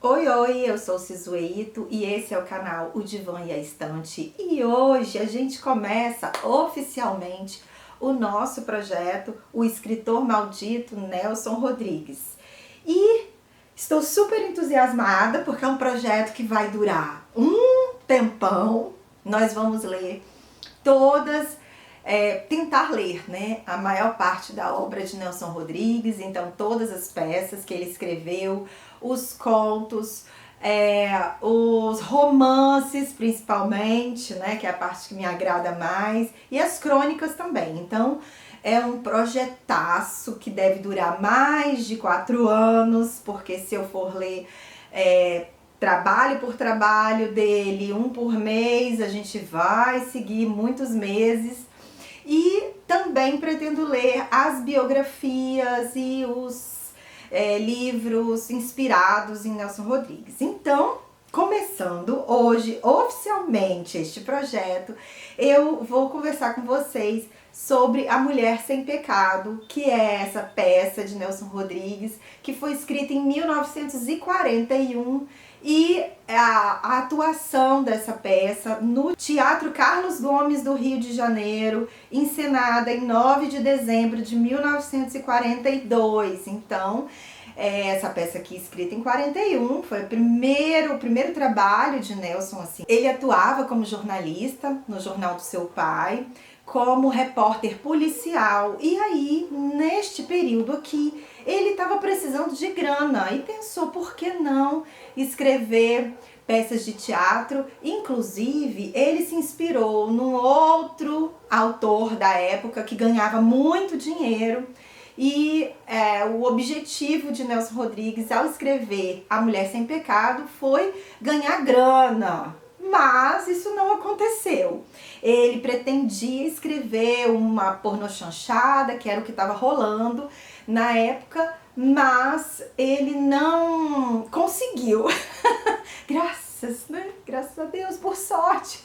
Oi, oi, eu sou Cizueito e esse é o canal O Divã e a Estante. E hoje a gente começa oficialmente o nosso projeto, O Escritor Maldito Nelson Rodrigues. E estou super entusiasmada porque é um projeto que vai durar um tempão. Nós vamos ler tentar ler, né, a maior parte da obra de Nelson Rodrigues, então todas as peças que ele escreveu, os contos, os romances principalmente, né, que é a parte que me agrada mais, e as crônicas também. Então é um projetaço que deve durar mais de 4 anos, porque se eu for ler trabalho por trabalho dele, um por mês, a gente vai seguir muitos meses. E também pretendo ler as biografias e os livros inspirados em Nelson Rodrigues. Então, começando hoje oficialmente este projeto, eu vou conversar com vocês sobre A Mulher Sem Pecado, que é essa peça de Nelson Rodrigues, que foi escrita em 1941 e a atuação dessa peça no Teatro Carlos Gomes do Rio de Janeiro, encenada em 9 de dezembro de 1942. Então, essa peça aqui escrita em 41, foi o primeiro trabalho de Nelson, assim. Ele atuava como jornalista no jornal do seu pai, como repórter policial, e aí, neste período aqui, ele estava precisando de grana e pensou, por que não escrever peças de teatro? Inclusive, ele se inspirou num outro autor da época que ganhava muito dinheiro. E o objetivo de Nelson Rodrigues ao escrever A Mulher Sem Pecado foi ganhar grana. Mas isso não aconteceu. Ele pretendia escrever uma pornochanchada, que era o que estava rolando na época, mas ele não conseguiu. Graças a Deus, por sorte.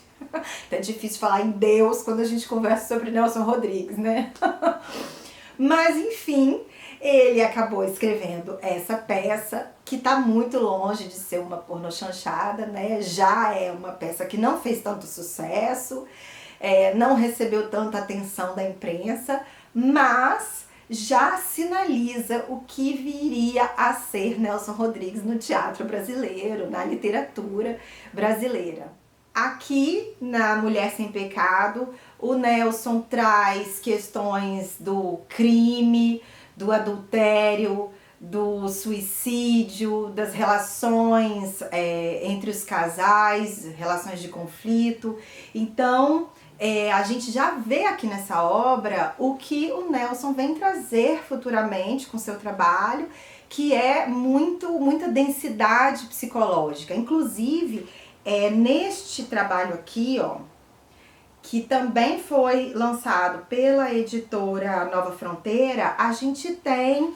É difícil falar em Deus quando a gente conversa sobre Nelson Rodrigues, né? Mas enfim, ele acabou escrevendo essa peça, que tá muito longe de ser uma pornochanchada, né? Já é uma peça que não fez tanto sucesso, não recebeu tanta atenção da imprensa, mas já sinaliza o que viria a ser Nelson Rodrigues no teatro brasileiro, na literatura brasileira. Aqui na Mulher Sem Pecado, o Nelson traz questões do crime, do adultério, do suicídio, das relações entre os casais, relações de conflito. Então, a gente já vê aqui nessa obra o que o Nelson vem trazer futuramente com seu trabalho, que é muita densidade psicológica. Inclusive, neste trabalho aqui, ó, que também foi lançado pela editora Nova Fronteira, a gente tem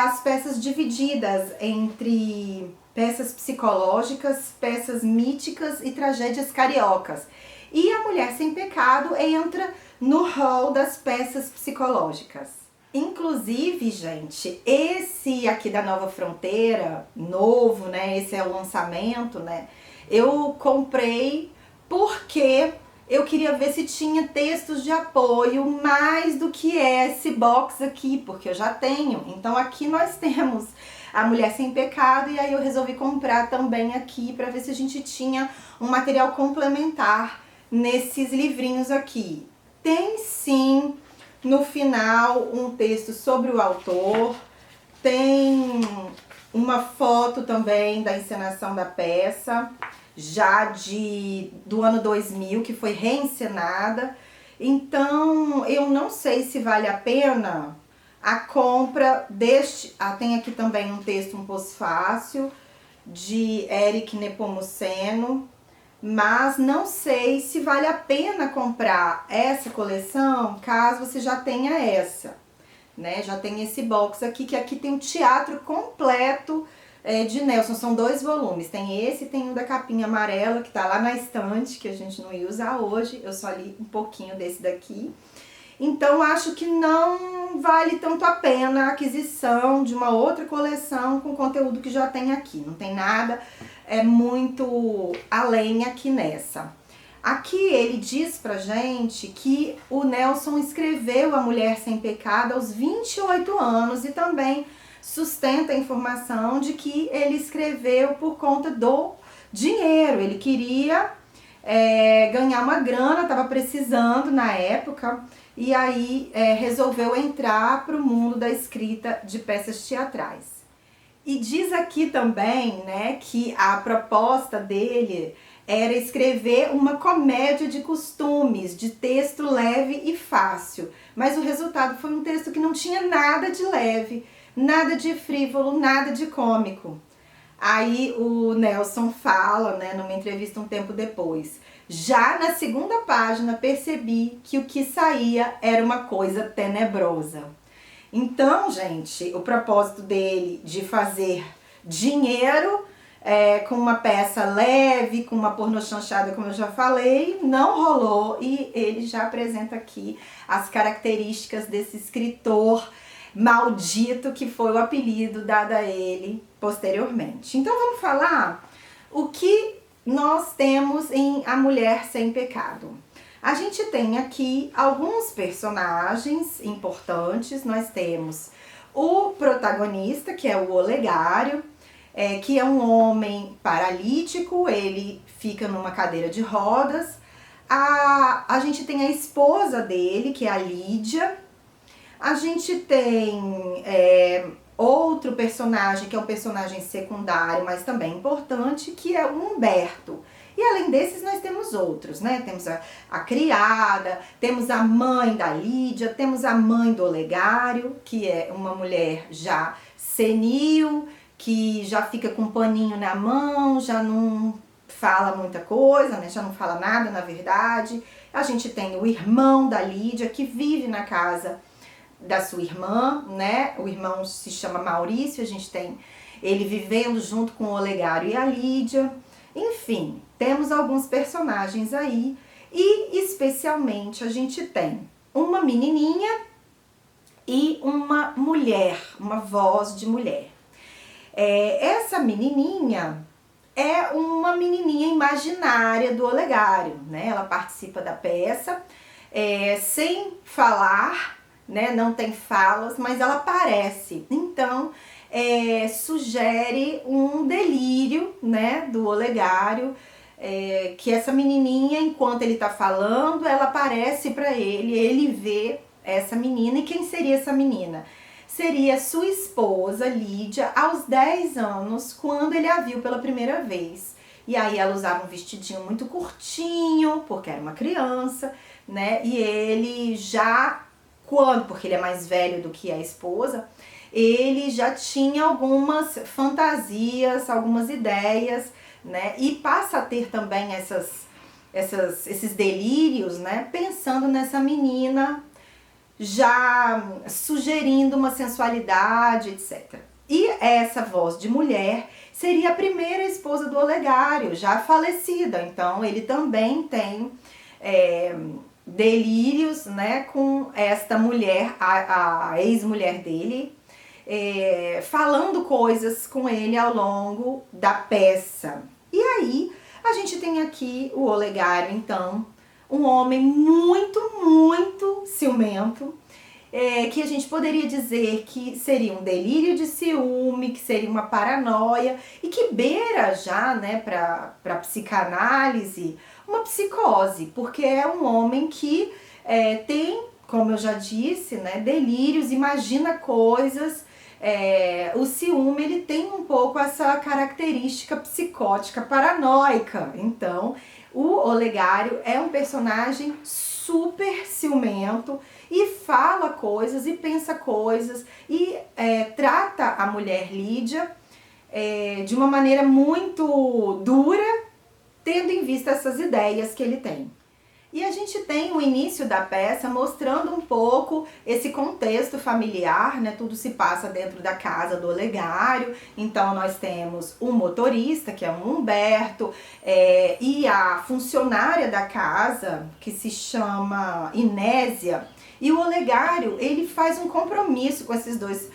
as peças divididas entre peças psicológicas, peças míticas e tragédias cariocas. E A Mulher Sem Pecado entra no rol das peças psicológicas. Inclusive, gente, esse aqui da Nova Fronteira, novo, né? Esse é o lançamento, né? Eu comprei porque eu queria ver se tinha textos de apoio mais do que esse box aqui, porque eu já tenho. Então aqui nós temos A Mulher Sem Pecado e aí eu resolvi comprar também aqui para ver se a gente tinha um material complementar nesses livrinhos aqui. Tem sim no final um texto sobre o autor, tem uma foto também da encenação da peça, já do ano 2000, que foi reencenada. Então, eu não sei se vale a pena a compra deste... tem aqui também um texto, um pós-fácil, de Eric Nepomuceno, mas não sei se vale a pena comprar essa coleção caso você já tenha essa, né? Já tem esse box aqui, que aqui tem o teatro completo de Nelson. São 2 volumes, tem esse e tem o da capinha amarela, que tá lá na estante, que a gente não ia usar hoje, eu só li um pouquinho desse daqui. Então acho que não vale tanto a pena a aquisição de uma outra coleção com conteúdo que já tem aqui. Não tem nada muito além aqui nessa. Aqui ele diz pra gente que o Nelson escreveu A Mulher Sem Pecado aos 28 anos e também sustenta a informação de que ele escreveu por conta do dinheiro. Ele queria ganhar uma grana, estava precisando na época, e aí resolveu entrar para o mundo da escrita de peças teatrais. E diz aqui também, né, que a proposta dele era escrever uma comédia de costumes, de texto leve e fácil. Mas o resultado foi um texto que não tinha nada de leve, nada de frívolo, nada de cômico. Aí o Nelson fala, né, numa entrevista um tempo depois: já na segunda página percebi que o que saía era uma coisa tenebrosa. Então, gente, o propósito dele de fazer dinheiro com uma peça leve, com uma pornochanchada, como eu já falei, não rolou, e ele já apresenta aqui as características desse escritor maldito que foi o apelido dado a ele posteriormente. Então vamos falar o que nós temos em A Mulher Sem Pecado. A gente tem aqui alguns personagens importantes. Nós temos o protagonista, que é o Olegário, que é um homem paralítico, ele fica numa cadeira de rodas. A gente tem a esposa dele, que é a Lídia. A gente tem outro personagem, que é um personagem secundário, mas também importante, que é o Humberto. E além desses, nós temos outros, né? Temos a criada, temos a mãe da Lídia, temos a mãe do Olegário, que é uma mulher já senil, que já fica com um paninho na mão, já não fala muita coisa, né? Já não fala nada, na verdade. A gente tem o irmão da Lídia, que vive na casa da sua irmã, né? O irmão se chama Maurício, a gente tem ele vivendo junto com o Olegário e a Lídia. Enfim, temos alguns personagens aí, e especialmente a gente tem uma menininha e uma mulher, uma voz de mulher. Essa menininha é uma menininha imaginária do Olegário, né? Ela participa da peça sem falar, né? Não tem falas, mas ela aparece. Então sugere um delírio, né, do Olegário, que essa menininha, enquanto ele tá falando, ela aparece para ele vê essa menina. E quem seria essa menina? Seria sua esposa, Lídia, aos 10 anos, quando ele a viu pela primeira vez. E aí ela usava um vestidinho muito curtinho, porque era uma criança, né? E ele já, porque ele é mais velho do que a esposa, ele já tinha algumas fantasias, algumas ideias, né? E passa a ter também esses delírios, né? Pensando nessa menina, já sugerindo uma sensualidade, etc. E essa voz de mulher seria a primeira esposa do Olegário, já falecida. Então ele também tem delírios, né, com esta mulher, a ex-mulher dele, falando coisas com ele ao longo da peça. E aí a gente tem aqui o Olegário, então, um homem muito, muito ciumento, que a gente poderia dizer que seria um delírio de ciúme, que seria uma paranoia, e que beira já, né, para psicanálise, uma psicose, porque é um homem que tem, como eu já disse, né, delírios, imagina coisas. O ciúme, ele tem um pouco essa característica psicótica, paranoica. Então o Olegário é um personagem super ciumento e fala coisas e pensa coisas e trata a mulher Lídia de uma maneira muito dura, tendo em vista essas ideias que ele tem. E a gente tem o início da peça mostrando um pouco esse contexto familiar, né? Tudo se passa dentro da casa do Olegário. Então nós temos o motorista, que é o Humberto, e a funcionária da casa, que se chama Inésia, E o Olegário, ele faz um compromisso com esses dois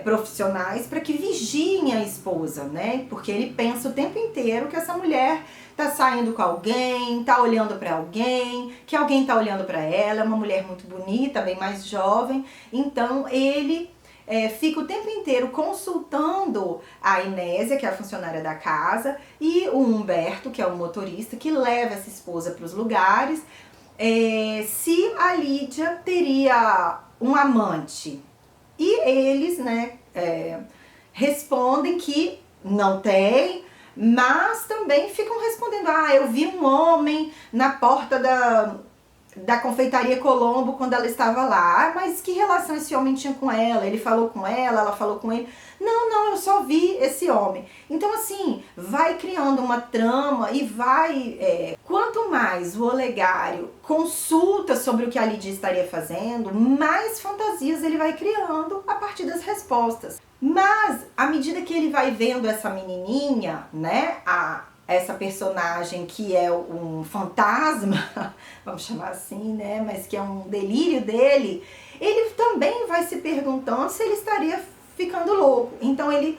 profissionais para que vigiem a esposa, né? Porque ele pensa o tempo inteiro que essa mulher tá saindo com alguém, tá olhando para alguém, que alguém tá olhando para ela, é uma mulher muito bonita, bem mais jovem. Então ele fica o tempo inteiro consultando a Inésia, que é a funcionária da casa, e o Humberto, que é o motorista, que leva essa esposa para os lugares, se a Lídia teria um amante. E eles, né, respondem que não tem, mas também ficam respondendo: eu vi um homem na porta da confeitaria Colombo quando ela estava lá. Mas que relação esse homem tinha com ela? Ele falou com ela falou com ele? Não, eu só vi esse homem. Então assim, vai criando uma trama e vai... quanto mais o Olegário consulta sobre o que a Lídia estaria fazendo, mais fantasias ele vai criando a partir das respostas. Mas, à medida que ele vai vendo essa menininha, né, essa personagem que é um fantasma, vamos chamar assim, né, mas que é um delírio dele, ele também vai se perguntando se ele estaria ficando louco. Então ele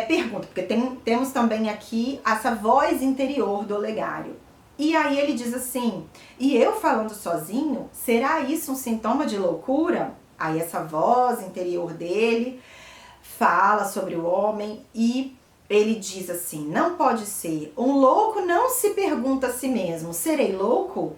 pergunta, porque temos também aqui essa voz interior do Olegário. E aí ele diz assim: e eu falando sozinho, será isso um sintoma de loucura? Aí essa voz interior dele fala sobre o homem e ele diz assim: não pode ser. Um louco não se pergunta a si mesmo: serei louco?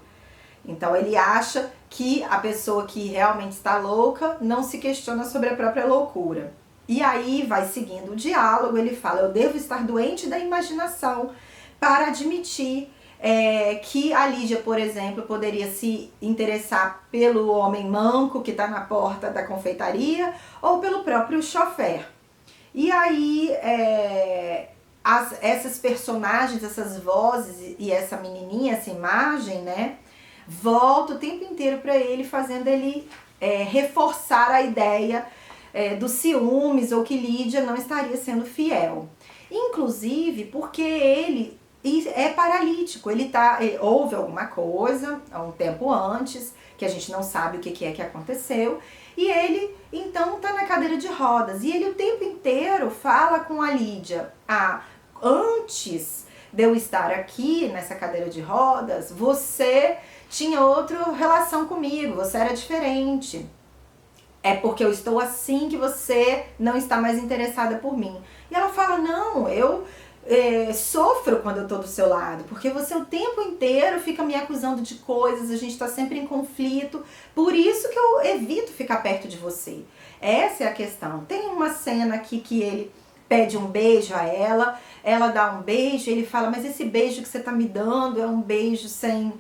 Então ele acha que a pessoa que realmente está louca não se questiona sobre a própria loucura. E aí vai seguindo o diálogo, ele fala: eu devo estar doente da imaginação para admitir que a Lídia, por exemplo, poderia se interessar pelo homem manco que está na porta da confeitaria ou pelo próprio chofer. E aí essas personagens, essas vozes e essa menininha, essa imagem, né, volta o tempo inteiro para ele, fazendo ele reforçar a ideia dos ciúmes ou que Lídia não estaria sendo fiel. Inclusive porque ele é paralítico, houve alguma coisa há um tempo antes, que a gente não sabe o que é que aconteceu, e ele então tá na cadeira de rodas, e ele o tempo inteiro fala com a Lídia: antes de eu estar aqui nessa cadeira de rodas, você tinha outra relação comigo, você era diferente. É porque eu estou assim que você não está mais interessada por mim. E ela fala: não, eu sofro quando eu tô do seu lado, porque você o tempo inteiro fica me acusando de coisas, a gente tá sempre em conflito, por isso que eu evito ficar perto de você. Essa é a questão. Tem uma cena aqui que ele pede um beijo a ela dá um beijo, ele fala: mas esse beijo que você tá me dando é um beijo sem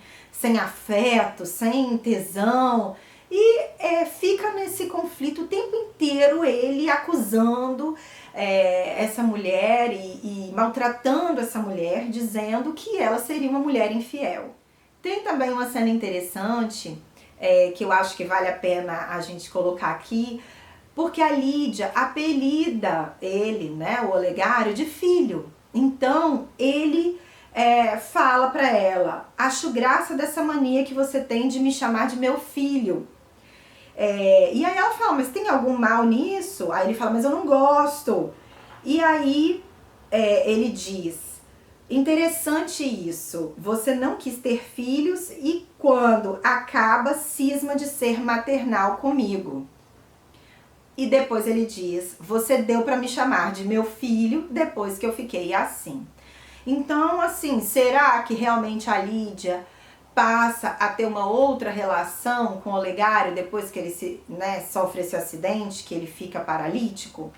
afeto, sem tesão. E fica nesse conflito o tempo inteiro, ele acusando essa mulher e maltratando essa mulher, dizendo que ela seria uma mulher infiel. Tem também uma cena interessante que eu acho que vale a pena a gente colocar aqui, porque a Lídia apelida ele, né, o Olegário, de filho. Então ele fala pra ela: acho graça dessa mania que você tem de me chamar de meu filho. E aí ela fala: mas tem algum mal nisso? Aí ele fala: mas eu não gosto. E aí ele diz: interessante isso, você não quis ter filhos e quando acaba cisma de ser maternal comigo. E depois ele diz: você deu pra me chamar de meu filho depois que eu fiquei assim. Então, assim, será que realmente a Lídia passa a ter uma outra relação com o Olegário depois que ele sofre esse acidente, que ele fica paralítico?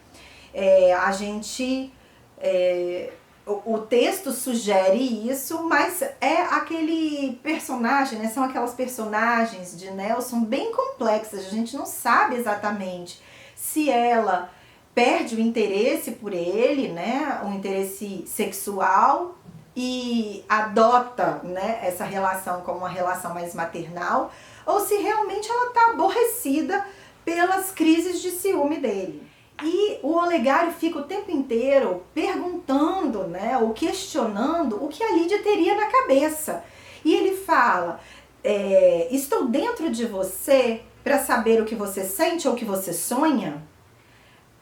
O texto sugere isso, mas é aquele personagem, né? São aquelas personagens de Nelson bem complexas, a gente não sabe exatamente se ela perde o interesse por ele, né? O interesse sexual, e adota, né, essa relação como uma relação mais maternal, ou se realmente ela está aborrecida pelas crises de ciúme dele. E o Olegário fica o tempo inteiro perguntando, né, ou questionando o que a Lídia teria na cabeça. E ele fala: estou dentro de você para saber o que você sente ou o que você sonha,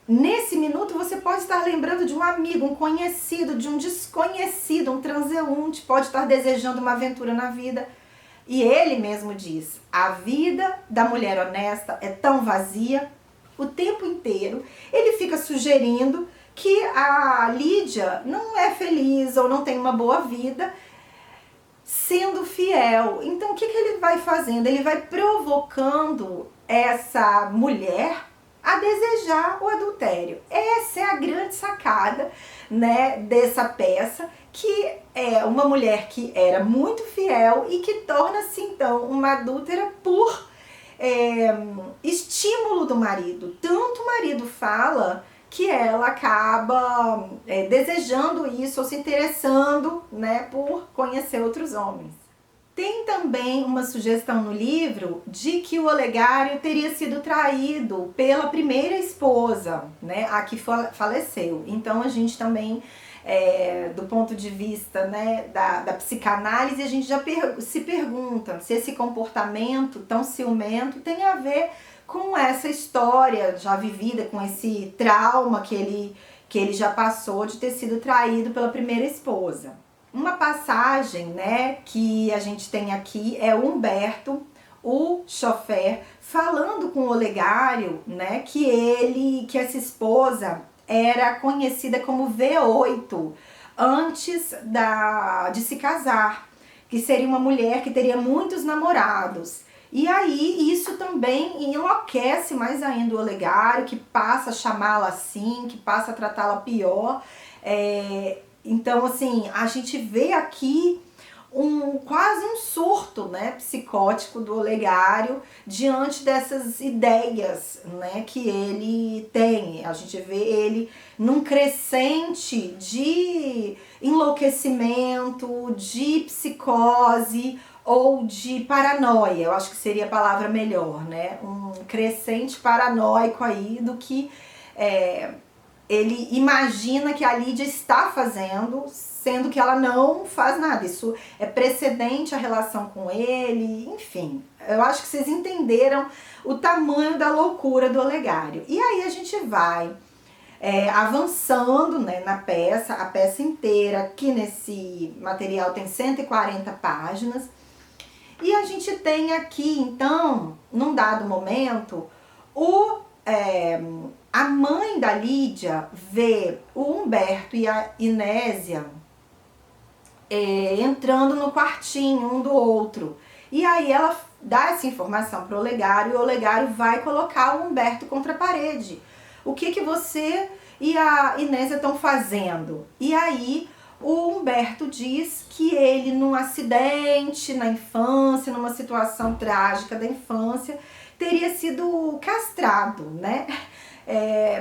nesse minuto você pode estar lembrando de um amigo, um conhecido, de um desconhecido, um transeunte, pode estar desejando uma aventura na vida. E ele mesmo diz, a vida da mulher honesta é tão vazia o tempo inteiro. Ele fica sugerindo que a Lídia não é feliz ou não tem uma boa vida sendo fiel. Então o que ele vai fazendo? Ele vai provocando essa mulher a desejar o adultério. Essa é a grande sacada, né, dessa peça, que é uma mulher que era muito fiel e que torna-se então uma adúltera por estímulo do marido. Tanto o marido fala que ela acaba desejando isso ou se interessando, né, por conhecer outros homens. Tem também uma sugestão no livro de que o Olegário teria sido traído pela primeira esposa, né, a que faleceu. Então a gente também, do ponto de vista, né, da psicanálise, a gente já se pergunta se esse comportamento tão ciumento tem a ver com essa história já vivida, com esse trauma que ele já passou de ter sido traído pela primeira esposa. Uma passagem, né, que a gente tem aqui é o Humberto, o chofer, falando com o Olegário, né, que essa esposa era conhecida como V8 antes de se casar, que seria uma mulher que teria muitos namorados. E aí isso também enlouquece mais ainda o Olegário, que passa a chamá-la assim, que passa a tratá-la pior. Então, assim, a gente vê aqui quase um surto, né, psicótico do Olegário diante dessas ideias, né, que ele tem. A gente vê ele num crescente de enlouquecimento, de psicose ou de paranoia. Eu acho que seria a palavra melhor, né? Um crescente paranoico aí do que ele imagina que a Lídia está fazendo, sendo que ela não faz nada. Isso é precedente à relação com ele, enfim. Eu acho que vocês entenderam o tamanho da loucura do Olegário. E aí a gente vai avançando, né, na peça, a peça inteira, que nesse material tem 140 páginas. E a gente tem aqui, então, num dado momento, a mãe da Lídia vê o Humberto e a Inésia entrando no quartinho um do outro. E aí ela dá essa informação para o Olegário e o Olegário vai colocar o Humberto contra a parede. O que você e a Inésia estão fazendo? E aí o Humberto diz que ele, num acidente na infância, numa situação trágica da infância, teria sido castrado, né?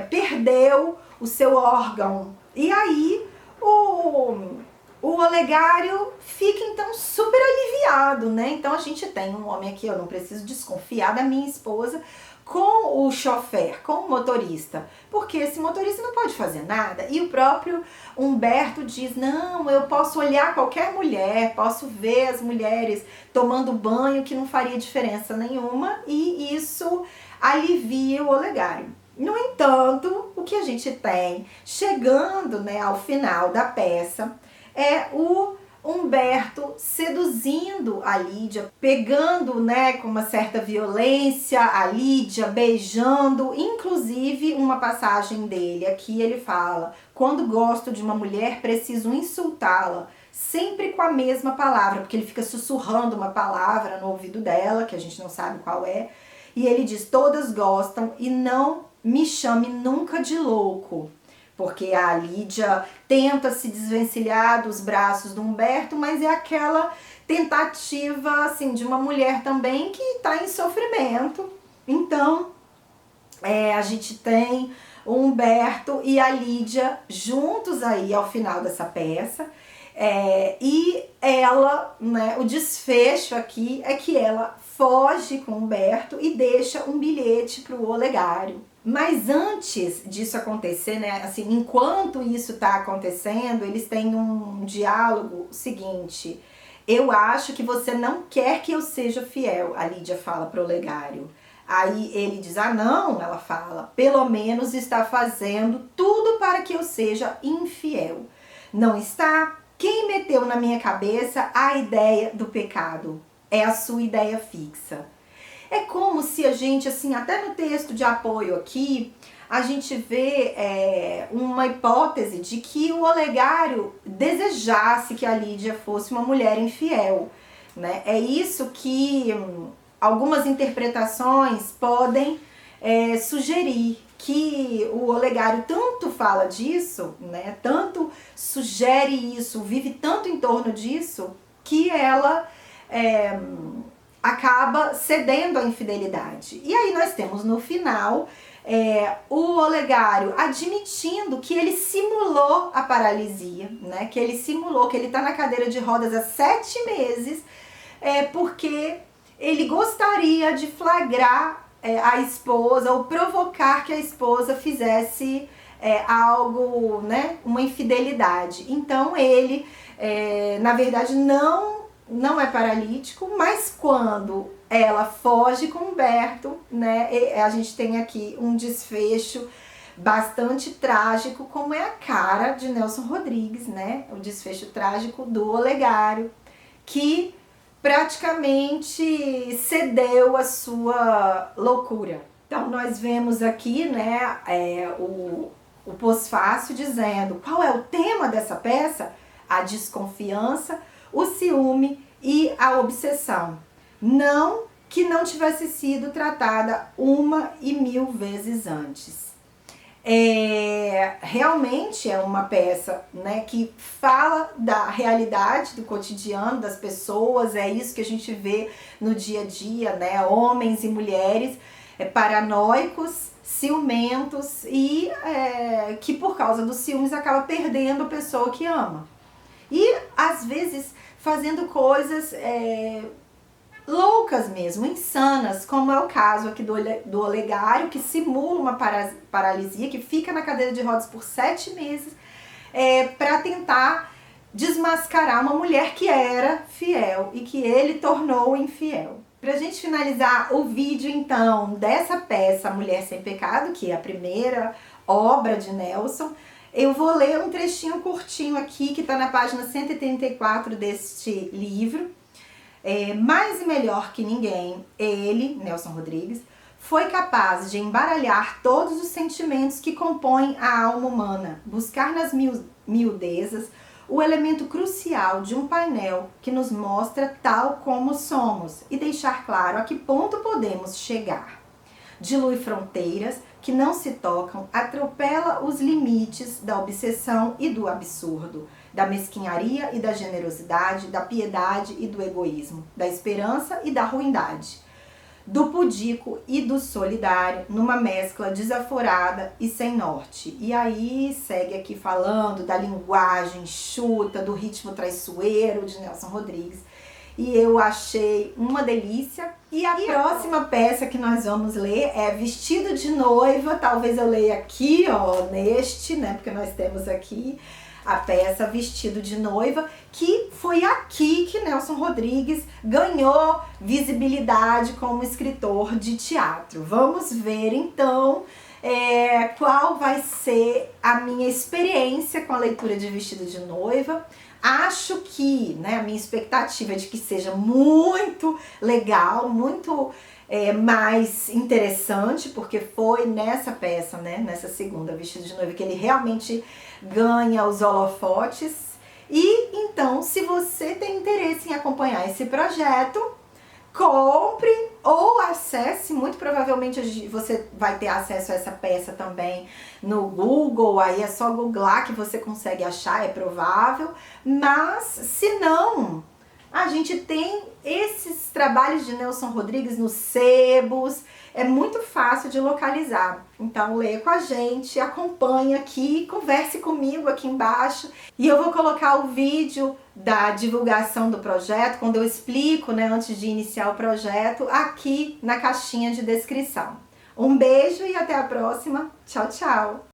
Perdeu o seu órgão. E aí o Olegário fica então super aliviado, né? Então a gente tem um homem aqui, eu não preciso desconfiar da minha esposa, com o chofer, com o motorista, porque esse motorista não pode fazer nada. E o próprio Humberto diz, não, eu posso olhar qualquer mulher, posso ver as mulheres tomando banho, que não faria diferença nenhuma, e isso alivia o Olegário. No entanto, o que a gente tem, chegando, né, ao final da peça, é o Humberto seduzindo a Lídia, pegando, né, com uma certa violência a Lídia, beijando, inclusive uma passagem dele aqui ele fala, quando gosto de uma mulher preciso insultá-la, sempre com a mesma palavra, porque ele fica sussurrando uma palavra no ouvido dela, que a gente não sabe qual é, e ele diz, todas gostam e não me chame nunca de louco. Porque a Lídia tenta se desvencilhar dos braços do Humberto, mas é aquela tentativa, assim, de uma mulher também que está em sofrimento. Então, a gente tem o Humberto e a Lídia juntos aí ao final dessa peça. E ela, né, o desfecho aqui é que ela foge com o Humberto e deixa um bilhete para o Olegário. Mas antes disso acontecer, né, assim, enquanto isso está acontecendo, eles têm um diálogo seguinte. Eu acho que você não quer que eu seja fiel, a Lídia fala para o Olegário. Aí ele diz, ah não, ela fala, pelo menos está fazendo tudo para que eu seja infiel. Não está? Quem meteu na minha cabeça a ideia do pecado? É a sua ideia fixa. É como se a gente, assim, até no texto de apoio aqui, a gente vê uma hipótese de que o Olegário desejasse que a Lídia fosse uma mulher infiel, né? É isso que algumas interpretações podem sugerir, que o Olegário tanto fala disso, né? Tanto sugere isso, vive tanto em torno disso, que ela acaba cedendo à infidelidade. E aí nós temos no final o Olegário admitindo que ele simulou a paralisia, né? Que ele simulou, que ele está na cadeira de rodas há 7 meses, porque ele gostaria de flagrar a esposa ou provocar que a esposa fizesse algo, né? Uma infidelidade. Então ele, na verdade, não é paralítico, mas quando ela foge com Humberto, né, a gente tem aqui um desfecho bastante trágico, como é a cara de Nelson Rodrigues, né, o desfecho trágico do Olegário, que praticamente cedeu à sua loucura. Então nós vemos aqui, né, o pós-fácil dizendo qual é o tema dessa peça: a desconfiança, o ciúme e a obsessão. Não que não tivesse sido tratada 1.000 vezes antes. Realmente é uma peça, né, que fala da realidade do cotidiano das pessoas, é isso que a gente vê no dia a dia, né, homens e mulheres paranoicos, ciumentos e que por causa dos ciúmes acaba perdendo a pessoa que ama. E às vezes fazendo coisas loucas mesmo, insanas, como é o caso aqui do Olegário, que simula uma paralisia, que fica na cadeira de rodas por 7 meses, para tentar desmascarar uma mulher que era fiel e que ele tornou infiel. Pra gente finalizar o vídeo, então, dessa peça Mulher Sem Pecado, que é a primeira obra de Nelson, eu vou ler um trechinho curtinho aqui, que está na página 134 deste livro. Mais e melhor que ninguém, ele, Nelson Rodrigues, foi capaz de embaralhar todos os sentimentos que compõem a alma humana, buscar nas miudezas o elemento crucial de um painel que nos mostra tal como somos e deixar claro a que ponto podemos chegar. Dilui fronteiras que não se tocam, atropela os limites da obsessão e do absurdo, da mesquinharia e da generosidade, da piedade e do egoísmo, da esperança e da ruindade, do pudico e do solidário, numa mescla desaforada e sem norte. E aí segue aqui falando da linguagem enxuta, do ritmo traiçoeiro de Nelson Rodrigues. E eu achei uma delícia. E a próxima peça que nós vamos ler é Vestido de Noiva. Talvez eu leia aqui, ó, neste, né? Porque nós temos aqui a peça Vestido de Noiva, que foi aqui que Nelson Rodrigues ganhou visibilidade como escritor de teatro. Vamos ver então qual vai ser a minha experiência com a leitura de Vestido de Noiva. Acho que, né, a minha expectativa é de que seja muito legal, muito mais interessante, porque foi nessa peça, né, nessa segunda, Vestido de Noiva, que ele realmente ganha os holofotes. E então, se você tem interesse em acompanhar esse projeto, compre ou acesse, muito provavelmente você vai ter acesso a essa peça também no Google, aí é só googlar que você consegue achar, é provável, mas se não, a gente tem esses trabalhos de Nelson Rodrigues nos sebos, é muito fácil de localizar. Então leia com a gente, acompanhe aqui, converse comigo aqui embaixo. E eu vou colocar o vídeo da divulgação do projeto, quando eu explico, né, antes de iniciar o projeto, aqui na caixinha de descrição. Um beijo e até a próxima. Tchau, tchau!